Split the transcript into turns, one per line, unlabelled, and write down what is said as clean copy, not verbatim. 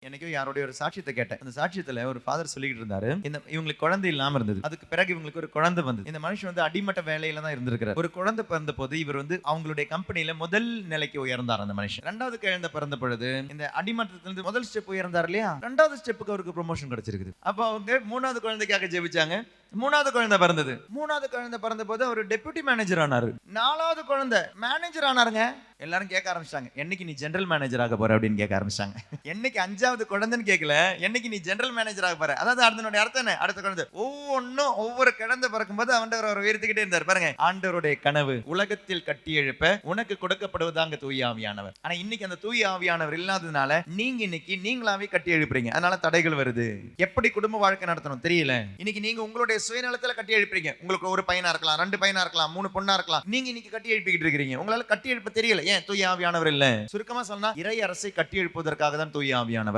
என்னைக்கும் யாரோடைய ஒரு சாட்சியத்தை கேட்டேன். அந்த சாட்சியத்துல ஒரு ஃபாதர் சொல்லிட்டு இருந்தாரு, இவங்களுக்கு குழந்தை இல்லாம இருந்தது. அதுக்கு பிறகு இவங்களுக்கு ஒரு குழந்தை வந்தது. இந்த மனுஷன் வந்து அடிமட்ட வேலையில தான் இருந்திருக்கிறார். ஒரு குழந்தை பிறந்த போது இவர் வந்து அவங்களுடைய கம்பெனில முதல் நிலைக்கு உயர்ந்தார் அந்த மனுஷன். இரண்டாவது குழந்தை பிறந்த பொழுது இந்த அடிமட்டத்திலிருந்து முதல் ஸ்டெப் உயர்ந்தார் இல்லையா, இரண்டாவது ஸ்டெப்புக்கு அவருக்கு ப்ரொமோஷன் கிடைச்சிருக்குது. அப்ப அவங்க மூணாவது குழந்தைக்காக ஜெபிச்சாங்க. மூணாவது குழந்தை பிறந்தது. மூணாவது குழந்தை பிறந்த போது அவர் டெபுட்டி மேனேஜர் ஆனாரு. நாலாவது குழந்தை மேனேஜர் ஆனாருங்க. எல்லாரும் கேட்க ஆரம்பிச்சாங்க, என்னைக்கு நீ ஜெனரல் மேனேஜர் ஆக போற அப்படின்னு கேட்க ஆரம்பிச்சாங்க. என்னைக்கு அஞ்சாவது குழந்தைன்னு கேட்கல, என்னைக்கு நீ ஜெனரல் மேனேஜர் ஆக போற. அதாவது அதனுடைய அர்த்தம் என்ன? அடுத்த குழந்தை ஒவ்வொன்னும் ஒவ்வொரு குழந்தை பிறக்கும் போது அவர் உயர்த்திக்கிட்டே இருந்தார். பாருங்க, ஆண்டவருடைய கனவு உலகத்தில் கட்டி எழுப்ப உனக்கு கொடுக்கப்படுவதாங்க தூய ஆவியானவர். ஆனா இன்னைக்கு அந்த தூய ஆவியானவர் இல்லாததுனால நீங்க இன்னைக்கு நீங்களாவே கட்டி எழுப்புறீங்க. அதனால தடைகள் வருது. எப்படி குடும்ப வாழ்க்கை நடத்தணும் தெரியல. இன்னைக்கு நீங்க உங்களுடைய சுயநலத்துல கட்டி எழுப்புறீங்க. உங்களுக்கு ஒரு பையனா இருக்கலாம், 2 பையனா இருக்கலாம், 3 பொண்ணா இருக்கலாம். நீங்க இன்னைக்கு கட்டி எழுப்பிக்கிட்டு இருக்கீங்க. உங்களால கட்டி எழுப்ப தெரியல. ஏன்? தூய ஆவியானவர் இல்ல. சுருக்கமா சொன்னா, இறை அரசை கட்டி எழுப்புவதற்காக தான் தூய ஆவியானவர்.